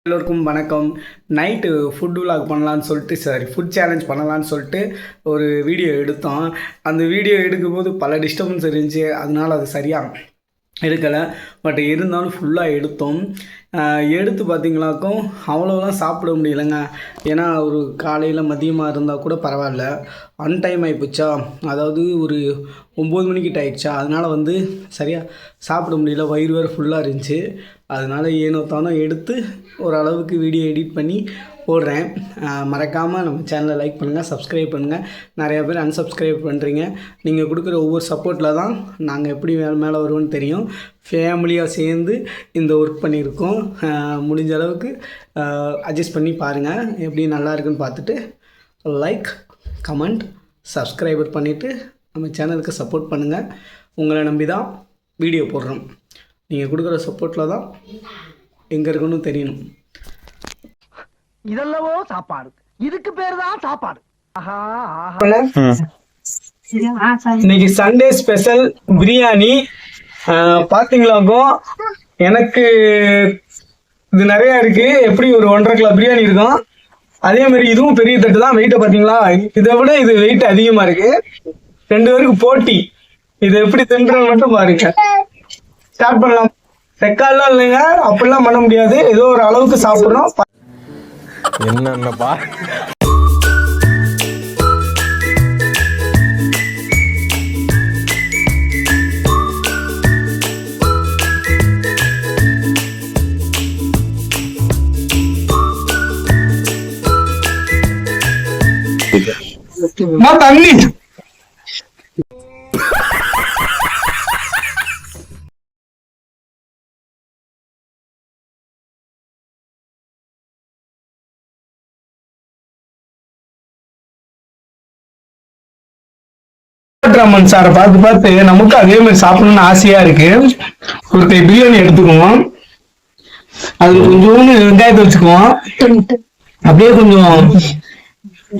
எல்லோருக்கும் வணக்கம். Night food vlog பண்ணலான்னு சொல்லிட்டு ஃபுட் சேலஞ்ச் பண்ணலான்னு சொல்லிட்டு ஒரு வீடியோ எடுத்தோம். அந்த வீடியோ எடுக்கும்போது பல டிஸ்டர்பன்ஸ் இருந்துச்சு, அதனால் அது சரியாக எடுக்கலை. பட் இருந்தாலும் ஃபுல்லாக எடுத்தோம். எடுத்து பார்த்திங்களாக்கும் அவ்வளோலாம் சாப்பிட முடியலைங்க. ஏன்னா ஒரு காலையில் மதியமாக இருந்தால் கூட பரவாயில்ல, அன்டைம் ஆகிப்போச்சா, அதாவது ஒரு 9 மணிக்கிட்ட ஆயிடுச்சா, அதனால் சரியாக சாப்பிட முடியல. வயிறு வேறு ஃபுல்லாக இருந்துச்சு. அதனால் ஏனோ தானோ எடுத்து ஓரளவுக்கு வீடியோ எடிட் பண்ணி போடுறேன். மறக்காமல் நம்ம சேனலை லைக் பண்ணுங்கள், சப்ஸ்கிரைப் பண்ணுங்கள். நிறையா பேர் அன்சப்ஸ்கிரைப் பண்ணுறீங்க. நீங்கள் கொடுக்குற ஒவ்வொரு சப்போர்ட்டில் தான் நாங்கள் எப்படி மேலே வருவோன்னு தெரியும். ஃபேமிலியாக சேர்ந்து இந்த ஒர்க் பண்ணியிருக்கோம். முடிஞ்ச அளவுக்கு அட்ஜஸ்ட் பண்ணி பாருங்கள். எப்படி நல்லா இருக்குன்னு பார்த்துட்டு லைக், கமெண்ட், சப்ஸ்கிரைபர் பண்ணிவிட்டு நம்ம சேனலுக்கு சப்போர்ட் பண்ணுங்கள். உங்களை நம்பி தான் வீடியோ போடுறோம். நீங்கள் கொடுக்குற சப்போர்ட்டில் தான் எங்கே இருக்குன்னு தெரியணும். இதெல்லவோ சாப்பாடு, இதுக்கு பேர் தான் சாப்பாடு. இன்னைக்கு சண்டே ஸ்பெஷல் பிரியாணி. பார்த்தீங்களாக்கும் எனக்கு இது நிறையா இருக்குது. எப்படி ஒரு 1.5 கிலோ பிரியாணி இருக்கும். அதே மாதிரி இதுவும் பெரிய தட்டு தான். வெயிட்டை பார்த்தீங்களா, இதை விட இது வெயிட் அதிகமாக இருக்குது. 2 பேருக்கு போட்டி. இது எப்படி தின்றது மட்டும் பாருங்க. ஸ்டார்ட் பண்ணலாம். ரெக்கார்ட்லாம் இல்லைங்க, அப்படிலாம் பண்ண முடியாது. ஏதோ ஒரு அளவுக்கு சாப்பிட்றோம். என்னப்பா தண்ணி ரமன் சாரை பார்த்து நமக்கு அதே மாதிரி சாப்பிடணும்னு ஆசையா இருக்கு. ஒரு கை பிரியாணி எடுத்துக்குவோம். அது கொஞ்சோண்டு வெங்காயத்தை வச்சுக்குவோம். அப்படியே கொஞ்சம்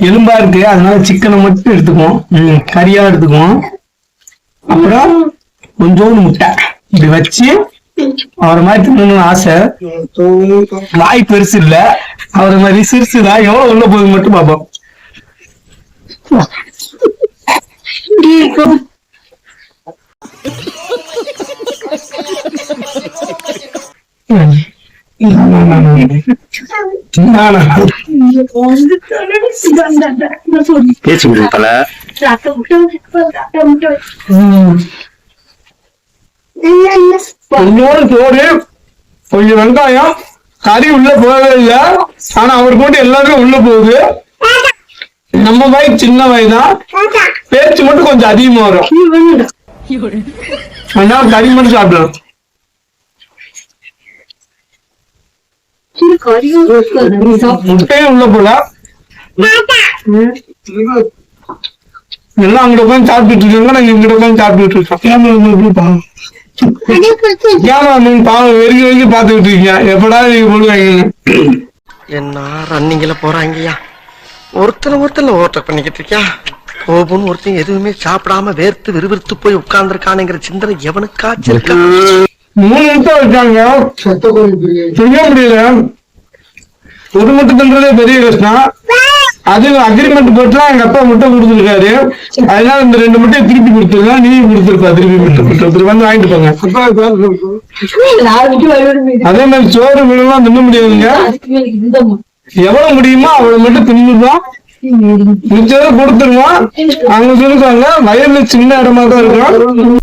எலும்பா இருக்கு, அதனால சிக்கனை மட்டும் எடுத்துக்குவோம். கறியா எடுத்துக்குவோம். அப்புறம் கொஞ்சோண்டு முட்டை இப்படி வச்சு அவரை மாதிரி தின்னணும்னு ஆசை. வாய் பெருசு இல்ல, அவரை மாதிரி சிறுசுதான். எவ்வளவு உள்ள போகுது மட்டும் பார்ப்போம். கொஞ்சோடு சோறு, கொஞ்சம் வெங்காயம், கறி உள்ள போகவே இல்லை. ஆனா அவர் போட்டு எல்லாருமே உள்ள போகுது. நம்ம வாய் சின்ன வாய் தான், பேச்சு மட்டும் கொஞ்சம் அதிகமா வரும். அதனால கறி மட்டும் சாப்பிடலாம். முட்டையும் உள்ள போல. எல்லாம் அங்கிட்ட உட்காந்து சாப்பிட்டுட்டு இருக்காங்க, நாங்க இங்கிட்ட உட்காந்து சாப்பிட்டுட்டு இருக்கோம். பாவம் வெறுக்கி வெறுக்கி பாத்துக்கிட்டு இருக்கீங்க. எப்படா நீங்க போடுவாங்க. என்ன ரன்னிங்ல போறாங்கய்யா, ஒருத்தர் ஓட்ட பண்ணிக்கிட்டு இருக்கியா. கோபுன்னு ஒருத்தன் எதுவுமே சாப்பிடாம வேர்த்து விறுவிறுத்து போய் உட்கார்ந்துருக்கானுங்கிற சிந்தனை எவனுக்காச்சும் இருக்கா? 3 முட்டை வச்சாங்க, செய்ய முடியல. ஒரு முட்டை தின்றதே பெரிய கஷ்டம். அது அக்ரிமெண்ட் போட்டுலாம் எங்க அப்பா முட்டை கொடுத்துருக்காரு. அதனால இந்த 2 முட்டையை திருப்பி கொடுத்துருக்கா. நீ கொடுத்துருப்பா திருப்பி முட்டை வந்து வாங்கிட்டு போங்க. அதே மாதிரி சோறு மீனெல்லாம் தின்ன முடியாதுங்க. எவ்வளவு முடியுமோ அவ்வளவு மட்டும் தின்னுதான், மிச்சம் கொடுத்துருவோம். அவங்க சொல்லிருக்காங்க வயல்ல சின்ன இடமா தான் இருக்கும்.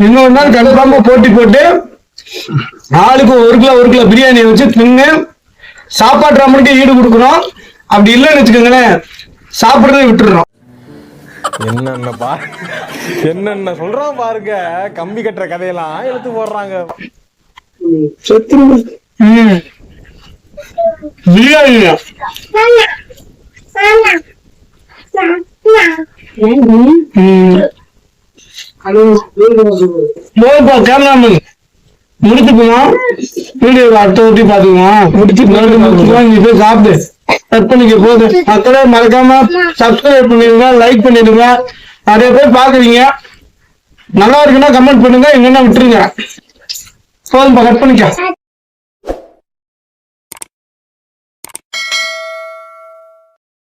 இன்னொரு நாள் கன்ஃபார்மா போட்டி போட்டு ஆளுக்கு 1 கிலோ பிரியாணி வச்சு தின்னு சாப்பாட்டு ரமனுக்கு ஈடு கொடுக்கணும். அப்படி இல்லைன்னு வச்சுக்கோங்களேன், சாப்பிடுறதை விட்டுடுறோம். என்னென்ன சொல்றான் பாருங்க. கம்பி கட்டுற கதையெல்லாம் எடுத்து போடுறாங்க. கேமராமேன் முடிச்சுக்குவோம். வீடியோ அடுத்த ஊட்டி பாத்துக்குவோம். முடிச்சு சாப்பிட்டு கற்பனைக்கு போகுது. மக்களே மறக்காம சப்ஸ்கிரைப் பண்ணிடுங்க, லைக் பண்ணிடுங்க. நிறைய பேர் பாக்குறீங்க, நல்லா இருக்குன்னா கமெண்ட் பண்ணுங்க, இல்லைன்னா விட்டுருங்க. போதும்பா, கட் பண்ணிக்க.